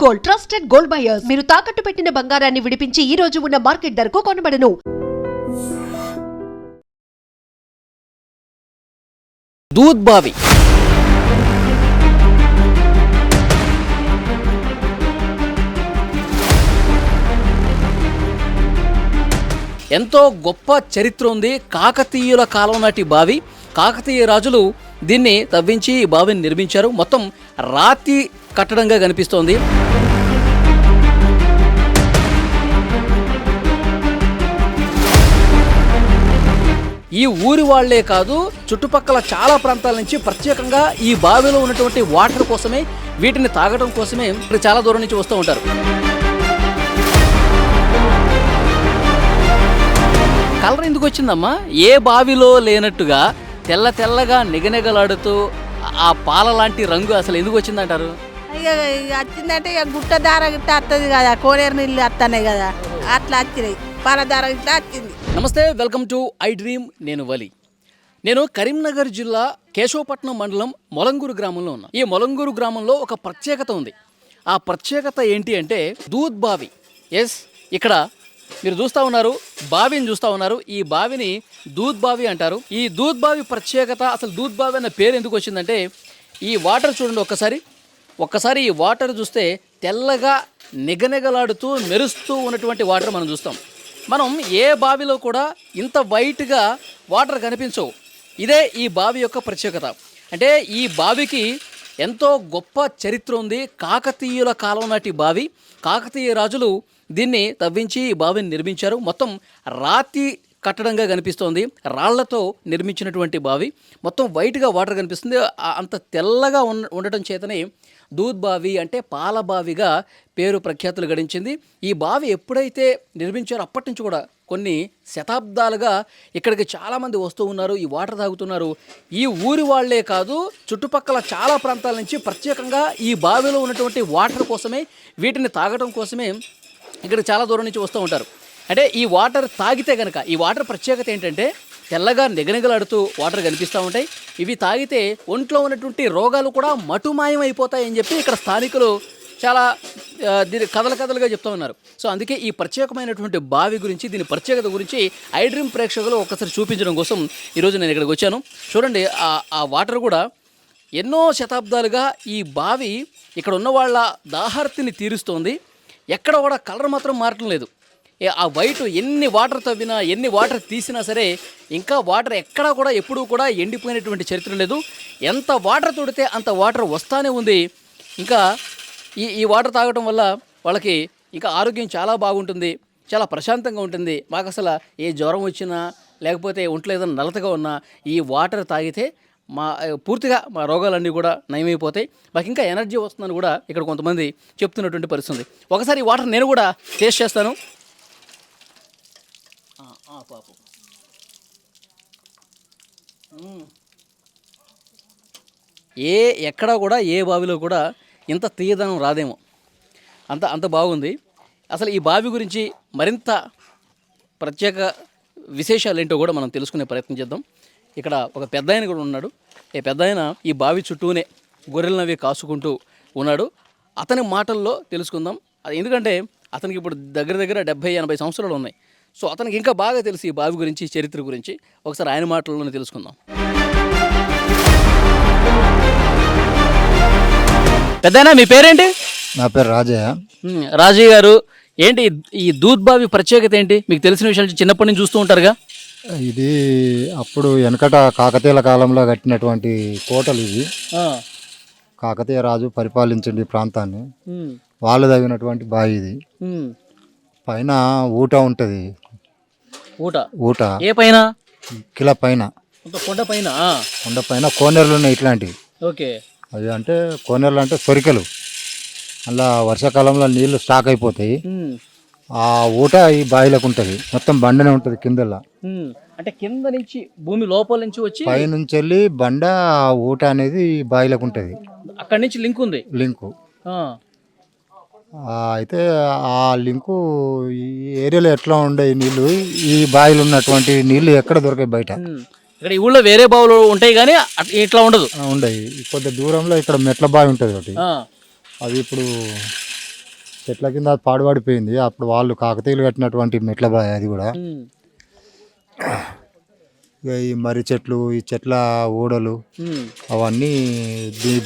Gold, trusted gold buyers. మీరు తాకట్టు పెట్టిన బంగారాన్ని విడిపించి ఈ రోజు ఉన్న మార్కెట్ ధరకు కొనబడను. దూద్ బావి ఎంతో గొప్ప చరిత్ర ఉంది. కాకతీయుల కాలం నాటి బావి. కాకతీయ రాజులు దీన్ని తవ్వించి ఈ బావిని నిర్మించారు. మొత్తం రాతి కట్టడంగా కనిపిస్తోంది. ఈ ఊరి వాళ్లే కాదు, చుట్టుపక్కల చాలా ప్రాంతాల నుంచి ప్రత్యేకంగా ఈ బావిలో ఉన్నటువంటి వాటర్ కోసమే, వీటిని తాగడం కోసమే చాలా దూరం నుంచి వస్తూ ఉంటారు. కలర్ ఎందుకు వచ్చిందమ్మా? ఏ బావిలో లేనట్టుగా తెల్ల తెల్లగా నిగనిగలాడుతూ ఆ పాల లాంటి రంగు అసలు ఎందుకు వచ్చిందంటారు? ఇక వచ్చిందంటే ఇక గుట్ట దార గిట్ట వస్తుంది కదా, కోనేరు నీళ్ళు వస్తున్నాయి కదా, అట్లా వచ్చినాయి. పాల దార గిట్ట వచ్చింది. నమస్తే, వెల్కమ్ టు ఐ డ్రీమ్. నేను వలి. నేను కరీంనగర్ జిల్లా కేశవపట్నం మండలం మొలంగూరు గ్రామంలో ఉన్నా. ఈ మొలంగూరు గ్రామంలో ఒక ప్రత్యేకత ఉంది. ఆ ప్రత్యేకత ఏంటి అంటే దూద్ బావి. ఎస్, ఇక్కడ మీరు చూస్తూ ఉన్నారు, బావిని చూస్తూ ఉన్నారు. ఈ బావిని దూద్ బావి అంటారు. ఈ దూద్ బావి ప్రత్యేకత, అసలు దూద్ బావి అన్న పేరు ఎందుకు వచ్చిందంటే ఈ వాటర్ చూడండి ఒక్కసారి ఈ వాటర్ చూస్తే తెల్లగా నిగనిగలాడుతూ మెరుస్తూ ఉన్నటువంటి వాటర్ మనం చూస్తాం. మనం ఏ బావిలో కూడా ఇంత వైట్గా వాటర్ కనిపించవు. ఇదే ఈ బావి యొక్క ప్రత్యేకత. అంటే ఈ బావికి ఎంతో గొప్ప చరిత్ర ఉంది. కాకతీయుల కాలం నాటి బావి. కాకతీయ రాజులు దీన్ని తవ్వించి ఈ బావిని నిర్మించారు. మొత్తం రాతి కట్టడంగా కనిపిస్తోంది. రాళ్లతో నిర్మించినటువంటి బావి. మొత్తం వైట్గా వాటర్ కనిపిస్తుంది. అంత తెల్లగా ఉండటం చేతనే దూద్ బావి అంటే పాల బావిగా పేరు ప్రఖ్యాతులు గడించింది. ఈ బావి ఎప్పుడైతే నిర్మించారో అప్పటి నుంచి కూడా కొన్ని శతాబ్దాలుగా ఇక్కడికి చాలామంది వస్తూ ఉన్నారు, ఈ వాటర్ తాగుతున్నారు. ఈ ఊరి వాళ్లే కాదు, చుట్టుపక్కల చాలా ప్రాంతాల నుంచి ప్రత్యేకంగా ఈ బావిలో ఉన్నటువంటి వాటర్ కోసమే, వీటిని తాగడం కోసమే ఇక్కడ చాలా దూరం నుంచి వస్తూ ఉంటారు. అంటే ఈ వాటర్ తాగితే కనుక, ఈ వాటర్ ప్రత్యేకత ఏంటంటే తెల్లగా నిగనిగలాడుతూ వాటర్ కనిపిస్తూ ఉంటాయి. ఇవి తాగితే ఒంట్లో ఉన్నటువంటి రోగాలు కూడా మటుమాయం అయిపోతాయని చెప్పి ఇక్కడ స్థానికులు చాలా దీని కథలుగా చెప్తూ ఉన్నారు. సో అందుకే ఈ ప్రత్యేకమైనటువంటి బావి గురించి, దీని ప్రత్యేకత గురించి ఐ డ్రీమ్ ప్రేక్షకులు ఒక్కసారి చూపించడం కోసం ఈరోజు నేను ఇక్కడికి వచ్చాను. చూడండి, ఆ వాటర్ కూడా ఎన్నో శతాబ్దాలుగా ఈ బావి ఇక్కడ ఉన్న వాళ్ళ దాహార్తిని తీరుస్తోంది. ఎక్కడ కూడా కలర్ మాత్రం మారటం లేదు. ఆ వైట్ ఎన్ని వాటర్ తవ్వినా, ఎన్ని వాటర్ తీసినా సరే ఇంకా వాటర్ ఎక్కడా కూడా ఎప్పుడూ కూడా ఎండిపోయినటువంటి చరిత్ర లేదు. ఎంత వాటర్ తోడితే అంత వాటర్ వస్తానే ఉంది. ఇంకా ఈ వాటర్ తాగటం వల్ల వాళ్ళకి ఇంకా ఆరోగ్యం చాలా బాగుంటుంది, చాలా ప్రశాంతంగా ఉంటుంది. మాకు అసలు ఏ జ్వరం వచ్చినా లేకపోతే ఒంట్లో ఏదైనా నలతగా ఉన్నా ఈ వాటర్ తాగితే పూర్తిగా మా రోగాలన్నీ కూడా నయమైపోతాయి. మాకు ఇంకా ఎనర్జీ వస్తుందని కూడా ఇక్కడ కొంతమంది చెప్తున్నటువంటి పరిస్థితి. ఒకసారి ఈ వాటర్ నేను కూడా టేస్ట్ చేస్తాను. పాపం ఎక్కడా కూడా ఏ బావిలో కూడా ఇంత తీయదనం రాదేమో, అంత బాగుంది. అసలు ఈ బావి గురించి మరింత ప్రత్యేక విశేషాలు ఏంటో కూడా మనం తెలుసుకునే ప్రయత్నం చేద్దాం. ఇక్కడ ఒక పెద్ద ఆయన కూడా ఉన్నాడు. ఈ పెద్ద ఆయన ఈ బావి చుట్టూనే గొర్రెలనవి కాసుకుంటూ ఉన్నాడు. అతని మాటల్లో తెలుసుకుందాం. అది ఎందుకంటే అతనికి ఇప్పుడు దగ్గర 70-80 సంవత్సరాలు ఉన్నాయి. సో అతనికి ఇంకా బాగా తెలుసు ఈ బావి గురించి, చరిత్ర గురించి. ఒకసారి ఆయన మాటల్లోనే తెలుసుకుందాం. పెద్దయినా మీ పేరేంటి? నా పేరు రాజయ్య. రాజయ్య గారు, ఏంటి ఈ దూద్ బావి ప్రత్యేకత ఏంటి? మీకు తెలిసిన విషయాలు చిన్నప్పటి నుంచి చూస్తూ ఉంటారుగా. ఇది అప్పుడు వెనకట కాకతీయుల కాలంలో కట్టినటువంటి కోటలు ఇవి. కాకతీయ రాజు పరిపాలించండి ఈ ప్రాంతాన్ని. వాళ్ళు తగినటువంటి బావి ఇది. పైన ఊట ఉంటుంది. ఊట ఏ పైన? కిల పైన, కొండ పైన కోనేరులు ఉన్నాయి ఇట్లాంటివి. ఓకే, అవి అంటే కోనేరులు అంటే సొరికలు. అలా వర్షాకాలంలో నీళ్లు స్టాక్ అయిపోతాయి. ఆ ఊట ఈ బావిలోకి ఉంటుంది. మొత్తం బండనే ఉంటుంది కిందలా. అంటే కింద నుంచి భూమి లోపల నుంచి వచ్చి పై నుంచి వెళ్ళి బండ ఊట అనేది బావిలోకి ఉంటుంది. అక్కడి నుంచి లింక్ ఉంది. లింకు అయితే ఆ లింకు ఈ ఏరియాలో ఎట్లా ఉండే నీళ్లు, ఈ బావిలో ఉన్నటువంటి నీళ్లు ఎక్కడ దొరకాయి బయట. ఇక్కడ ఈ ఊళ్ళో వేరే బావులు ఉంటాయి కానీ ఇట్లా ఉండదు. ఉండయి. కొద్ది దూరంలో ఇక్కడ మెట్ల బావి ఉంటుంది ఒకటి. అది ఇప్పుడు చెట్ల కింద అది పాడుపడిపోయింది. అప్పుడు వాళ్ళు కాకతీయులు కట్టినటువంటి మెట్ల బావి అది కూడా. ఇక ఈ మర్రి చెట్లు, ఈ చెట్ల ఊడలు అవన్నీ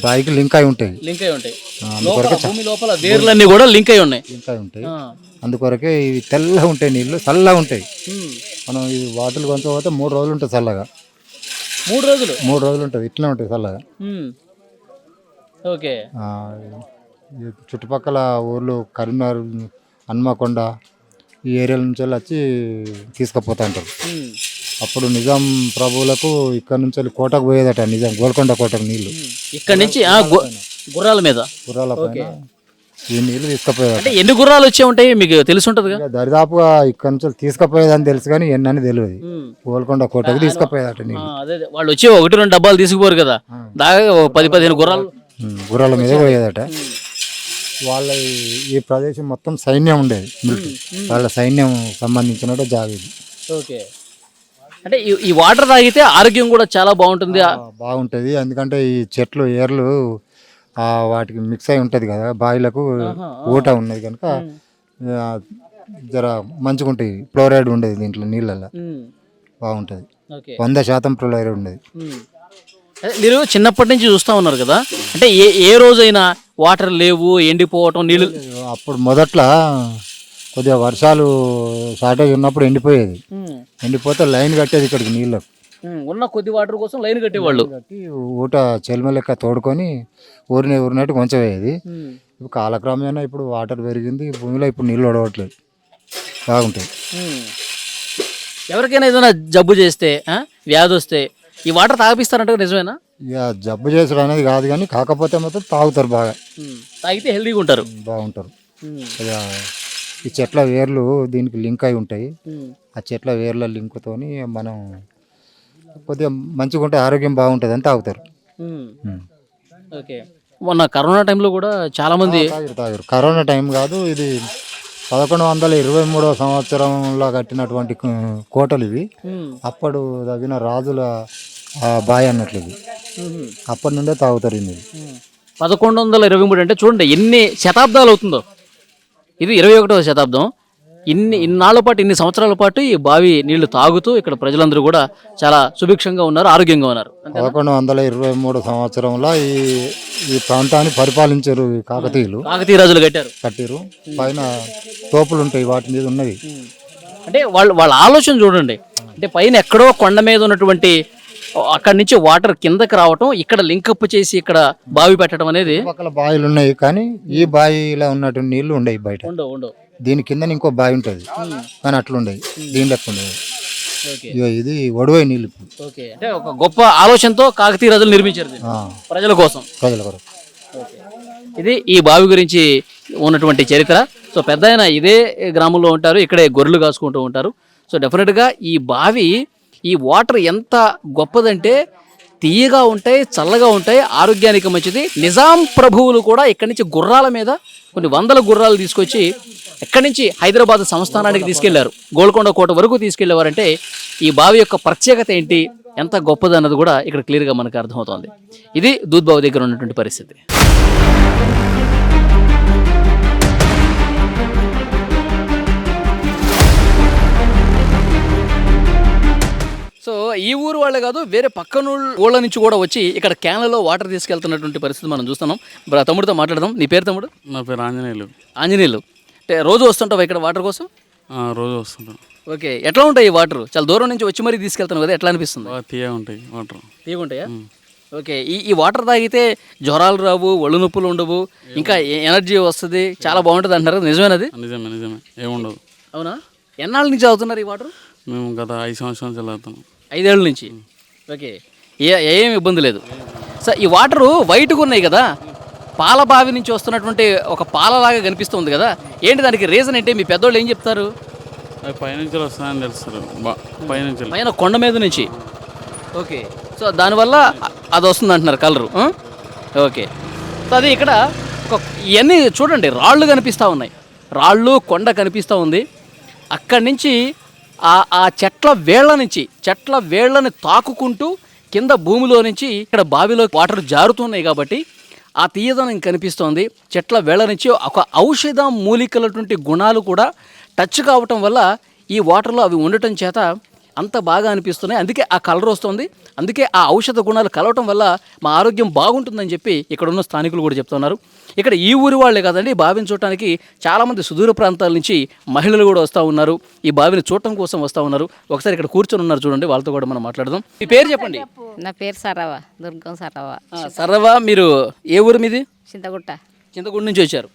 బావికి లింక్ అయి ఉంటాయి. లింక్ అయి ఉంటాయి. అందుకొరకే భూమి లోపల వేర్లన్నీ కూడా లింక్ అయి ఉన్నాయి. లింక్ అయి ఉంటాయి. అందుకొరకే ఇవి తెల్లగా ఉంటాయి, నీళ్ళు చల్లగా ఉంటాయి. మనం ఈ వాటర్ కొంచెం 3 రోజులు ఉంటుంది చల్లగా. 3 రోజులు 3 రోజులు ఉంటుంది, ఇట్లా ఉంటుంది చల్లగా. ఓకే. ఈ చుట్టుపక్కల ఊర్లు కరీంనగర్, హన్మకొండ ఈ ఏరియాల నుంచి వచ్చి తీసుకుపోతా ఉంటారు. అప్పుడు నిజాం ప్రభువులకు ఇక్కడ నుంచి వెళ్ళి కోటకు పోయేదట, నిజాం గోల్కొండ కోటకు నీళ్లు ఇక్కడ నుంచి గుర్రాల మీద, గుర్రాల పైన ఈ నీళ్లు తీసుకుపోయేదట. అంటే ఎన్ని గుర్రాలు వచ్చే ఉంటాయి మీకు తెలిసి ఉంటుంది కదా? దరిదాపుగా ఇక్కడ నుంచి తీసుకుపోయేదని తెలుసు కానీ ఎన్నని తెలియదు. గోల్కొండ కోటకు తీసుకుపోయేదట నీళ్ళు. అదే వాళ్ళు వచ్చి 1-2 డబ్బాలు తీసుకుపోరు కదా, దాదాపు 10-15 గుర్రాలు గుర్రాల మీద పోయేదట. వాళ్ళ ఈ ప్రదేశం మొత్తం సైన్యం ఉండేది, మిలిటరీ వాళ్ళ సైన్యం సంబంధించిన జాగా ఇది. ఓకే. అంటే ఈ వాటర్ తాగితే ఆరోగ్యం కూడా చాలా బాగుంటుంది. బాగుంటుంది ఎందుకంటే ఈ చెట్లు ఏర్లు వాటికి మిక్స్ అయి ఉంటుంది కదా, బావిలకు ఊట ఉన్నది కనుక జర మంచిగా ఉంటుంది. ఫ్లోరైడ్ ఉండేది దీంట్లో నీళ్ళల్లో, బాగుంటుంది. 100% ఫ్లోరైడ్ ఉండేది. మీరు చిన్నప్పటి నుంచి చూస్తూ ఉన్నారు కదా, అంటే ఏ రోజైనా వాటర్ లేవు, ఎండిపోవటం, నీళ్ళు అప్పుడు మొదట్లో కొద్దిగా వర్షాలు షార్టేజ్ ఉన్నప్పుడు ఎండిపోయేది. ఎండిపోతే లైన్ కట్టేది ఇక్కడికి నీళ్ళకు. ఉన్న కొద్ది వాటర్ కోసం లైన్ కట్టేవాళ్ళు. కట్టి ఊట చెల్మ లెక్క తోడుకొని ఊరినట్టు కొంచెమయ్యేది. ఇప్పుడు కాలక్రమేణా ఇప్పుడు వాటర్ పెరిగింది, భూమిలో ఇప్పుడు నీళ్ళు ఒడవట్లేదు, బాగుంటుంది. ఎవరికైనా ఏదైనా జబ్బు చేస్తే, వ్యాధి వస్తే ఈ వాటర్ తాగిపిస్తారంటే నిజమేనా? ఇక జబ్బు చేసుడు అనేది కాదు కానీ కాకపోతే మాత్రం తాగుతారు, బాగా తాగితే హెల్తీగా ఉంటారు, బాగుంటారు. ఇక ఈ చెట్ల వేర్లు దీనికి లింక్ అయి ఉంటాయి. ఆ చెట్ల వేర్ల లింక్తోని మనం కొద్దిగా మంచిగా ఉంటే ఆరోగ్యం బాగుంటుంది అని తాగుతారు. ఓకే. మొన్న కరోనా టైంలో కూడా చాలా మంది తాగారు. కరోనా టైం కాదు ఇది, 1123వ సంవత్సరంలో కట్టినటువంటి కోటలు ఇవి. అప్పుడు తగిన రాజుల బాయ్ అన్నట్లు ఇవి. అప్పటి నుండే తాగుతారు ఇది. 1123 అంటే చూడండి ఎన్ని శతాబ్దాలు అవుతుందో. ఇది 21వ శతాబ్దం. ఇన్నాళ్ల పాటు, ఇన్ని సంవత్సరాల పాటు ఈ బావి నీళ్లు తాగుతూ ఇక్కడ ప్రజలందరూ కూడా చాలా సుభిక్షంగా ఉన్నారు, ఆరోగ్యంగా ఉన్నారు. 1123 సంవత్సరంలో ఈ ప్రాంతాన్ని పరిపాలించారు కాకతీయులు. కాకతీయ రాజులు కట్టారు. పైన తోపులు ఉంటాయి, వాటి మీద ఉన్నవి. అంటే వాళ్ళ ఆలోచన చూడండి. అంటే పైన ఎక్కడో కొండ మీద ఉన్నటువంటి అక్కడి నుంచి వాటర్ కిందకి రావటం, ఇక్కడ లింకప్ చేసి ఇక్కడ బావి పెట్టడం అనేది. పక్కల బావిలు ఉన్నాయి కానీ ఈ బావిలో ఉన్నటువంటి నీళ్లు ఉండవు బయట. ఉండవు. దీని కింద ఇంకో బావి ఉంటుంది కానీ అట్లుండయి, దీని లెక్క ఉండదు. ఇది ఒడవై నీళ్ళు. అంటే ఒక గొప్ప ఆలోచనతో కాకతీయ రాజులు నిర్మించారు ప్రజల కోసం. ఇది ఈ బావి గురించి ఉన్నటువంటి చరిత్ర. సో పెద్ద ఆయన ఇదే గ్రామంలో ఉంటారు, ఇక్కడే గొర్రెలు కాసుకుంటూ ఉంటారు. సో డెఫినెట్గా ఈ బావి, ఈ వాటర్ ఎంత గొప్పదంటే తీయగా ఉంటాయి, చల్లగా ఉంటాయి, ఆరోగ్యానికి మంచిది. నిజాం ప్రభువులు కూడా ఇక్కడి నుంచి గుర్రాల మీద కొన్ని వందల గుర్రాలు తీసుకొచ్చి ఎక్కడి నుంచి హైదరాబాద్ సంస్థానానికి తీసుకెళ్లారు, గోల్కొండ కోట వరకు తీసుకెళ్లేవారంటే ఈ బావి యొక్క ప్రత్యేకత ఏంటి, ఎంత గొప్పది అన్నది కూడా ఇక్కడ క్లియర్గా మనకు అర్థమవుతోంది. ఇది దూద్బావి దగ్గర ఉన్నటువంటి పరిస్థితి. సో ఈ ఊరు వాళ్ళే కాదు, వేరే పక్కన ఊళ్ళ నుంచి కూడా వచ్చి ఇక్కడ క్యాన్లలో వాటర్ తీసుకెళ్తున్నటువంటి పరిస్థితి మనం చూస్తున్నాం. తమ్ముడితో మాట్లాడదాం. నీ పేరు తమ్ముడు? నా పేరు ఆంజనేయులు. అంటే రోజు వస్తుంటావు ఇక్కడ వాటర్ కోసం? రోజు వస్తుంటాను. ఓకే. ఎట్లా ఉంటాయి ఈ వాటర్? చాలా దూరం నుంచి వచ్చి మరీ తీసుకెళ్తాను కదా, ఎట్లా అనిపిస్తుంది? తీయగా ఉంటాయి వాటర్. తీయగా ఉంటాయా? ఓకే. ఈ వాటర్ తాగితే జ్వరాలు రావు, ఒళ్ళు నొప్పులు ఉండవు, ఇంకా ఎనర్జీ వస్తుంది, చాలా బాగుంటుంది అంటారు. నిజమేనది? నిజమే, ఏముండదు. అవునా? ఎన్నాళ్ళ నుంచి అవుతున్నారు ఈ వాటర్? మేము గత 5 సంవత్సరాల నుంచి చదువుతాం. 5 ఏళ్ళ నుంచి. ఓకే. ఏం ఇబ్బంది లేదు. సార్ ఈ వాటరు వైట్గా ఉన్నాయి కదా, పాల బావి నుంచి వస్తున్నటువంటి ఒక పాలలాగా కనిపిస్తుంది కదా, ఏంటి దానికి రీజన్ ఏంటి? మీ పెద్దోళ్ళు ఏం చెప్తారు? అది పైనుంచి వస్తుందని తెలుస్తారు, పైన కొండ మీద నుంచి. ఓకే. సో దానివల్ల అది వస్తుంది అంటున్నారు కలరు. ఓకే. సో అది ఇక్కడ ఇవన్నీ చూడండి, రాళ్ళు కనిపిస్తూ ఉన్నాయి, రాళ్ళు కొండ కనిపిస్తూ ఉంది. అక్కడి నుంచి ఆ చెట్ల వేళ్ళని తాకుకుంటూ కింద భూమిలో నుంచి ఇక్కడ బావిలో వాటర్ జారుతున్నాయి కాబట్టి ఆ తీయదనం కనిపిస్తోంది. చెట్ల వేళ నుంచి ఒక ఔషధ మూలికలటువంటి గుణాలు కూడా టచ్ కావటం వల్ల ఈ వాటర్లో అవి ఉండటం చేత అంత బాగా అనిపిస్తున్నాయి. అందుకే ఆ కలర్ వస్తుంది. అందుకే ఆ ఔషధ గుణాలు కలవటం వల్ల మా ఆరోగ్యం బాగుంటుందని చెప్పి ఇక్కడ ఉన్న స్థానికులు కూడా చెప్తున్నారు. ఇక్కడ ఈ ఊరి వాళ్ళే కాదండి, ఈ బావిని చూడటానికి చాలామంది సుదూర ప్రాంతాల నుంచి మహిళలు కూడా వస్తూ ఉన్నారు. ఈ బావిని చూడటం కోసం వస్తూ ఉన్నారు. ఒకసారి ఇక్కడ కూర్చొని ఉన్నారు చూడండి, వాళ్ళతో కూడా మనం మాట్లాడదాం. మీ పేరు చెప్పండి. నా పేరు సరవ, దుర్గం సరవ. సరవా, మీరు ఏ ఊరు మీది? చింతగుట్ట. చింతగూడు నుంచి వచ్చారు.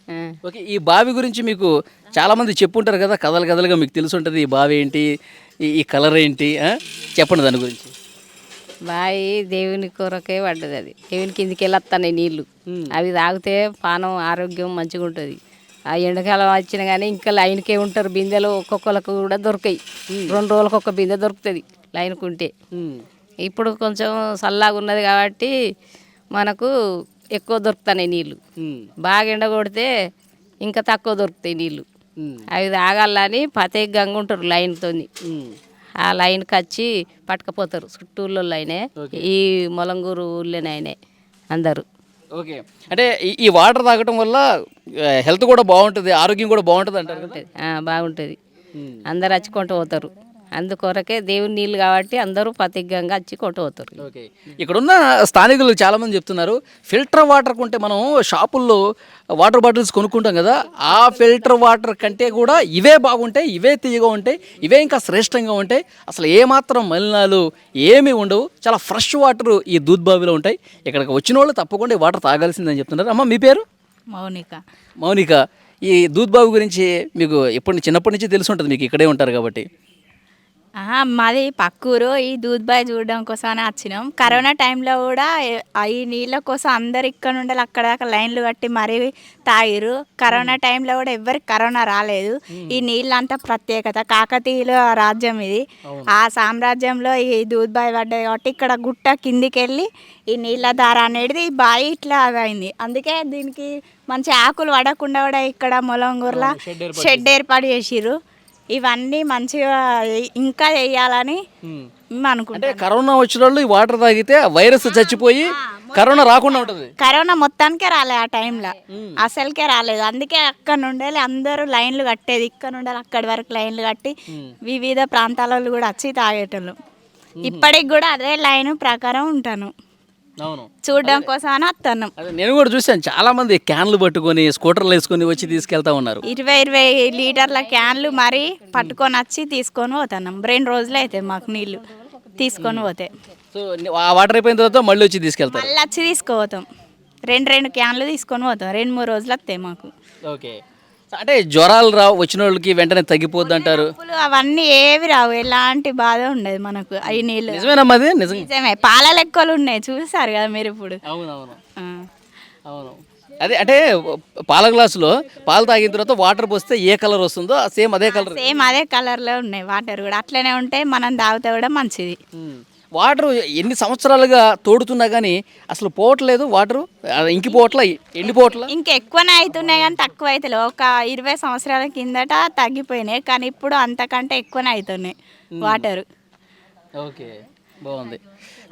ఓకే, ఈ బావి గురించి మీకు చాలామంది చెప్పుంటారు కదా, కథలు కథలుగా మీకు తెలిసి ఉంటుంది. ఈ బావి ఏంటి, ఈ కలర్ ఏంటి, చెప్పండి దాని గురించి. బావి దేవుని కొరకే పడ్డది. అది దేవుని కిందికి వెళ్ళొస్తాయి నీళ్ళు. అవి తాగితే పానం ఆరోగ్యం మంచిగా ఉంటుంది. ఆ ఎండాకాలం వచ్చినా కానీ ఇంకా లైన్కే ఉంటారు. బిందెలు ఒక్కొక్కరికి కూడా దొరకాయి. 2 రోజులకు ఒక బిందె దొరుకుతుంది లైన్కు ఉంటే. ఇప్పుడు కొంచెం చల్లగా ఉన్నది కాబట్టి మనకు ఎక్కువ దొరుకుతున్నాయి నీళ్ళు. బాగా ఎండ కొడితే ఇంకా తక్కువ దొరుకుతాయి నీళ్ళు. అవి తాగాలని ప్రత్యేకంగా ఉంటారు లైన్తో. ఆ లైన్కి వచ్చి పట్టుకపోతారు. చుట్టూళ్ళో లైనే, ఈ మొలంగూరు ఊళ్ళోనైనా అందరూ. ఓకే, అంటే ఈ వాటర్ తాగటం వల్ల హెల్త్ కూడా బాగుంటుంది, ఆరోగ్యం కూడా బాగుంటుంది అంటారు కదా? బాగుంటుంది. అందరు వచ్చి కొంటూ పోతారు. అందుకొరకే దేవుని నీళ్ళు కాబట్టి అందరూ ప్రత్యేకంగా వచ్చి కొంటూ పోతారు. ఓకే, ఇక్కడున్న స్థానికులు చాలామంది చెప్తున్నారు, ఫిల్టర్ వాటర్ కొంటే మనం షాపుల్లో వాటర్ బాటిల్స్ కొనుక్కుంటాం కదా, ఆ ఫిల్టర్ వాటర్ కంటే కూడా ఇవే బాగుంటాయి, ఇవే తీయగా ఉంటాయి, ఇవే ఇంకా శ్రేష్టంగా ఉంటాయి. అసలు ఏమాత్రం మలినాలు ఏమీ ఉండవు, చాలా ఫ్రెష్ వాటర్ ఈ దూద్ బావిలో ఉంటాయి. ఇక్కడికి వచ్చిన వాళ్ళు తప్పకుండా ఈ వాటర్ తాగాల్సిందని చెప్తున్నారు. అమ్మ, మీ పేరు? మౌనిక. మౌనిక, ఈ దూద్ బావి గురించి మీకు చిన్నప్పటి నుంచి తెలిసి ఉంటుంది, మీకు ఇక్కడే ఉంటారు కాబట్టి. మాది పక్కూరు. ఈ దూద్బాయ్ చూడడం కోసమని వచ్చినాం. కరోనా టైంలో కూడా ఈ నీళ్ళ కోసం అందరు ఇక్కడ నుండి అక్కడ దాకా లైన్లు కట్టి మరీ తాగిరు. కరోనా టైంలో కూడా ఎవరికి కరోనా రాలేదు. ఈ నీళ్ళంతా ప్రత్యేకత. కాకతీయుల రాజ్యం ఇది. ఆ సామ్రాజ్యంలో ఈ దూద్బాయ్ పడ్డది కాబట్టి ఇక్కడ గుట్ట కిందికి వెళ్ళి ఈ నీళ్ళ దార అనేది ఈ బావి ఇట్లా అయింది. అందుకే దీనికి మంచి ఆకులు పడకుండా కూడా ఇక్కడ మొలంగూరులో షెడ్ ఏర్పాటు చేసిర్రు. ఇవన్నీ మంచిగా ఇంకా వేయాలని అనుకుంటాం. అంటే కరోనా వచ్చిన వాళ్ళు ఈ వాటర్ తాగితే వైరస్ చచ్చిపోయి కరోనా రాకుండా ఉంటుంది. కరోనా మొత్తానికే రాలేదు ఆ టైంలో, అసలుకే రాలేదు. అందుకే అక్కడ నుండి అందరూ లైన్లు కట్టేది. ఇక్కడ నుండి అక్కడి వరకు లైన్లు కట్టి వివిధ ప్రాంతాల వాళ్ళు కూడా వచ్చి తాగేటోళ్ళు. ఇప్పటికి కూడా అదే లైన్ ప్రకారం ఉంటాను. అవును, చూడడం కోసం అని వస్తున్నాం. నేను కూడా చూసాను, చాలా మంది క్యాన్లు పట్టుకొని స్కూటర్లు వేసుకొని వచ్చి తీసుకెళ్తా ఉన్నారు. 20 లీటర్ల క్యాన్లు మరీ పట్టుకొని వచ్చి తీసుకొని పోతున్నాం. 2 రోజులు అయితే మాకు నీళ్లు తీసుకొని పోతే. సో ఆ వాటర్ అయిపోయిన తర్వాత మళ్ళీ వచ్చి తీసుకెళ్తారు? మళ్ళీ వచ్చి తీసుకుపోతాం. 2 క్యాన్లు తీసుకొని పోతాం. 2-3 రోజులు వస్తాయి మాకు. ఓకే, అంటే జ్వరాలు రావు, వచ్చిన వాళ్ళకి వెంటనే తగ్గిపోద్ది అంటారు. అవన్నీ ఏవి రావు, ఎలాంటి బాధ ఉండదు మనకు. అవి నీళ్ళు నిజమేనమ్మా? అది నిజమే. పాల లెక్కలు ఉన్నాయి, చూసారు కదా మీరు ఇప్పుడు. అవునవును, అవును. అదే అంటే పాల గ్లాసులో పాలు తాగిన తర్వాత వాటర్ పోస్తే ఏ కలర్ వస్తుందో సేమ్ అదే కలర్లో ఉన్నాయి వాటర్ కూడా. అట్లనే ఉంటే మనం తాగితే కూడా మంచిది. వాటర్ ఎన్ని సంవత్సరాలుగా తోడుతున్నా కానీ అసలు పోవట్లేదు వాటరు, ఇంకిపోవట్ల, ఎండిపోవట్ల. ఇంకా ఎక్కువనే అవుతున్నాయి కానీ తక్కువ అవుతలేవు. ఒక 20 సంవత్సరాల కిందట తగ్గిపోయినాయి, కానీ ఇప్పుడు అంతకంటే ఎక్కువనే అవుతున్నాయి వాటరు. ఓకే, బాగుంది.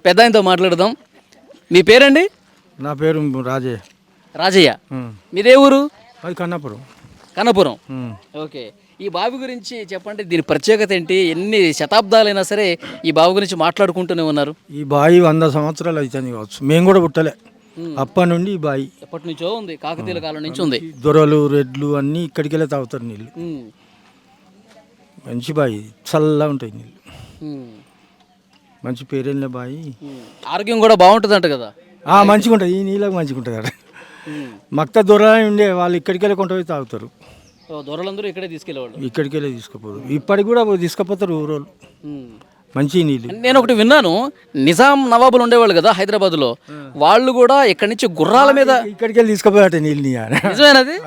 పెద్ద ఆయనతో మాట్లాడదాం. మీ పేరండి? నా పేరు రాజయ్య. రాజయ్య, మీదే ఊరు? అది కన్నపురం. కన్నపురం. ఓకే, ఈ బావి గురించి చెప్పండి. దీని ప్రత్యేకత ఏంటి? ఎన్ని శతాబ్దాలైనా సరే ఈ బావి గురించి మాట్లాడుకుంటూనే ఉన్నారు. ఈ బావి 100 సంవత్సరాలు అవుతుంది కావచ్చు. మేము కూడా పుట్టలే అప్పటి నుండి ఈ బావి ఎప్పటి నుంచో ఉంది, కాకతీయుల కాలం నుంచి ఉంది. దొరలు రెడ్లు అన్నీ ఇక్కడికి వెళ్ళి తాగుతారు నీళ్ళు. మంచి బావి, చల్లగా ఉంటాయి నీళ్ళు. మంచి పేరెళ్ళ బావి. ఆరోగ్యం కూడా బాగుంటుంది అంట కదా? మంచిగా ఉంటుంది, ఈ నీళ్ళకి మంచిగా ఉంటుంది కదా. మక్త దొర ఉండే వాళ్ళు ఇక్కడికి వెళ్ళి కొంట పోయి తాగుతారు. దొరలందరూ ఇక్కడే తీసుకెళ్ళేవాళ్ళు? ఇక్కడికి వెళ్ళి తీసుకుపోరు, ఇప్పటికి కూడా తీసుకుపోతారు ఊరోళ్ళు. మంచి నీళ్ళు. నేను ఒకటి విన్నాను, నిజాం నవాబులు ఉండేవాళ్ళు కదా హైదరాబాద్లో, వాళ్ళు కూడా ఇక్కడి నుంచి గుర్రాల మీద ఇక్కడికి వెళ్ళి తీసుకుపోయాట నీళ్ళు. నిజమేనది?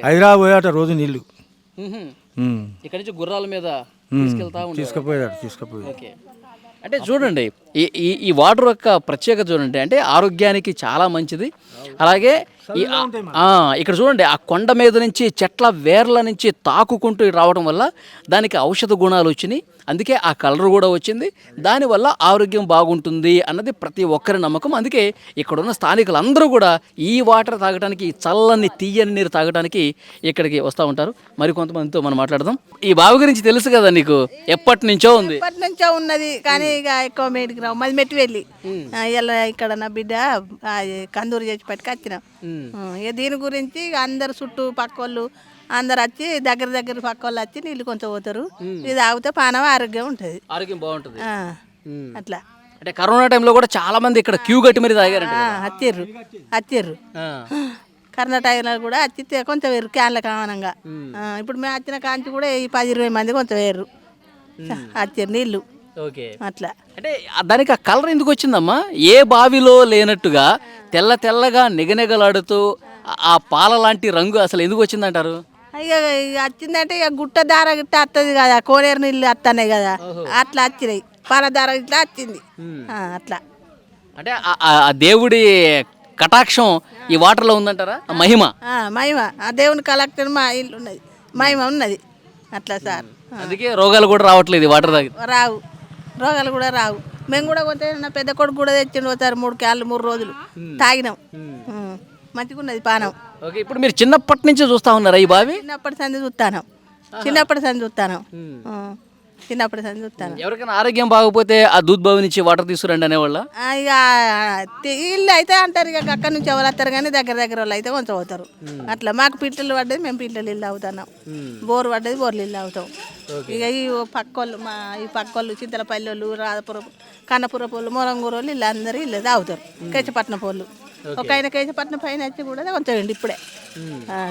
హైదరాబాద్ పోయాట రోజు నీళ్ళు. ఇక్కడి నుంచి గుర్రాల మీద తీసుకుపోయాడు. ఓకే, అంటే చూడండి, ఈ ఈ ఈ వాటర్ యొక్క ప్రత్యేకత చూడండి, అంటే ఆరోగ్యానికి చాలా మంచిది. అలాగే ఇక్కడ చూడండి, ఆ కొండ మీద నుంచి చెట్ల వేర్ల నుంచి తాకుకుంటూ రావడం వల్ల దానికి ఔషధ గుణాలు వచ్చినాయి. అందుకే ఆ కలర్ కూడా వచ్చింది. దానివల్ల ఆరోగ్యం బాగుంటుంది అన్నది ప్రతి ఒక్కరి నమ్మకం. అందుకే ఇక్కడున్న స్థానికులందరూ కూడా ఈ వాటర్ తాగడానికి, ఈ చల్లని తీయని నీరు తాగడానికి ఇక్కడికి వస్తూ ఉంటారు. మరి కొంతమందితో మనం మాట్లాడదాం. ఈ బావి గురించి తెలుసు కదా నీకు, ఎప్పటి నుంచో ఉంది? ఎప్పటి నుంచో ఉన్నది, కానీ ఇక ఎక్కువ మేటికి రావు. మళ్ళీ మెట్టి వెళ్ళి ఇలా ఇక్కడ నా బిడ్డ కందూరు చేసి పట్టుకు వచ్చినాం. ఇక దీని గురించి ఇక అందరు చుట్టూ పక్క వాళ్ళు అందరు వచ్చి దగ్గర పక్క వాళ్ళు వచ్చి నీళ్ళు కొంచెం పోతారు. ఇది తాగితే పానం ఆరోగ్యం ఉంటుంది, ఆరోగ్యం బాగుంటుంది. అట్లా. అంటే కరోనా టైంలో కూడా చాలా మంది ఇక్కడ క్యూ కట్టి మరి తాగారంట. వచ్చిర్రు కరోనా టైంలో కూడా వచ్చి కొంచెం వేరు క్యాన్ల కామనంగా. ఇప్పుడు మేము వచ్చిన కాంచి కూడా ఈ 10-20 మంది కొంచెం వేరు వచ్చిర్రు నీళ్ళు. ఓకే, అట్లా. అంటే దానికి ఆ కలర్ ఎందుకు వచ్చిందమ్మా? ఏ బావిలో లేనట్టుగా తెల్లగా నిగనిగలాడుతూ ఆ పాల లాంటి రంగు అసలు ఎందుకు వచ్చిందంటారు? ఇక వచ్చిందంటే ఇక గుట్ట దార గిట్ట వస్తుంది కదా, కోనేరు నీళ్ళు వస్తున్నాయి కదా, అట్లా వచ్చినాయి. పాల దార ఇట్లా వచ్చింది అట్లా. అంటే ఆ దేవుడి కటాక్షం ఈ వాటర్లో ఉందంటారా? మహిమ మహిమ ఆ దేవుని కలెక్టర్ మా ఇల్లు ఉన్నది, మహిమ ఉన్నది అట్లా సార్. అందుకే రోగాలు కూడా రావట్లేదు ఈ వాటర్ తాగి. రావు, రోగాలు కూడా రావు. మేము కూడా కొంత నా పెద్ద కొడుకు కూడా తెచ్చిండు పోతారు 3 క్యాన్లు 3 రోజులు తాగినాం. మంచిగా ఉన్నది పానం. ఓకే, ఇప్పుడు మీరు చిన్నప్పటి నుంచి చూస్తా ఉన్నారా ఈ బావి? చిన్నప్పటి సంది చూస్తాను. ఎవరికైనా ఆరోగ్యం బాగపోతే ఆ దూద్ బావి నుంచి వాటర్ తీసుకురండి అనేవాళ్ళ? ఇక ఇల్లు అయితే అంటారు, ఇక అక్కడి నుంచి ఎవరు వస్తారు కానీ దగ్గర వాళ్ళు అయితే కొంచెం అవుతారు. అట్లా మాకు పిట్టలు పడ్డది, మేము పిట్టలు ఇల్లు అవుతున్నాం. బోరు పడ్డది, బోర్లు ఇల్లు అవుతాం. ఇక ఈ పక్కోళ్ళు ఈ పక్కోళ్ళు చింతలపల్లి వాళ్ళు, రాధపురం, కన్నపుర పోళ్ళు, మొరంగూరు వాళ్ళు ఇల్లు అందరూ ఇల్లు తాగుతారు. కేశపట్నం పోళ్ళు ఒక ఆయన కేశపట్నం పైన వచ్చి కూడా కొంచెం ఇప్పుడే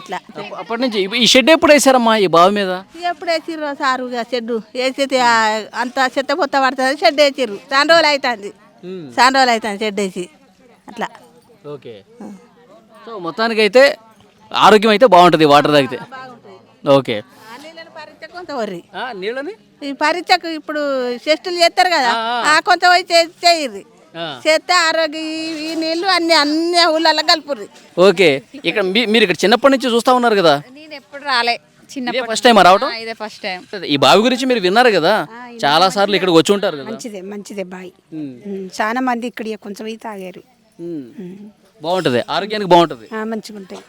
అట్లా. అప్పటి నుంచి ఈ షెడ్ ఎప్పుడు వేసారమ్మా ఈ బావి మీద? ఎప్పుడు వేసిర్రు సారు షెడ్ వేసి అంత చెత్త పొత్త పడుతుంది, షెడ్ వేసిర్రు. చాలా రోజులు అవుతుంది షెడ్ వేసి అట్లా. ఓకే, సో మొత్తానికి అయితే ఆరోగ్యం అయితే బాగుంటుంది వాటర్ తాగితే. ఓకే, కొంత వర్రి నీళ్ళని ఈ పరీక్షకు ఇప్పుడు టెస్టులు చేస్తారు కదా, కొంత పోయి చేయర్రి, చేస్తే ఆరోగ్య ఈ నీళ్ళు అన్ని ఊళ్ళల్లో కలుపుర్రి. ఓకే, ఇక్కడ మీరు ఇక్కడ చిన్నప్పటి నుంచి చూస్తా ఉన్నారు కదా? నేను ఎప్పుడు రాలే, చిన్న ఫస్ట్ టైం రావడం? ఇదే ఫస్ట్ టైం. ఈ బావి గురించి మీరు విన్నారు కదా, చాలా సార్లు ఇక్కడికి వచ్చి ఉంటారు కదా? మంచిదే బావి, చాలా మంది ఇక్కడ కొంచెం తాగారు. బాగుంటది, ఆరోగ్యానికి బాగుంటది, మంచిగా ఉంటాయి.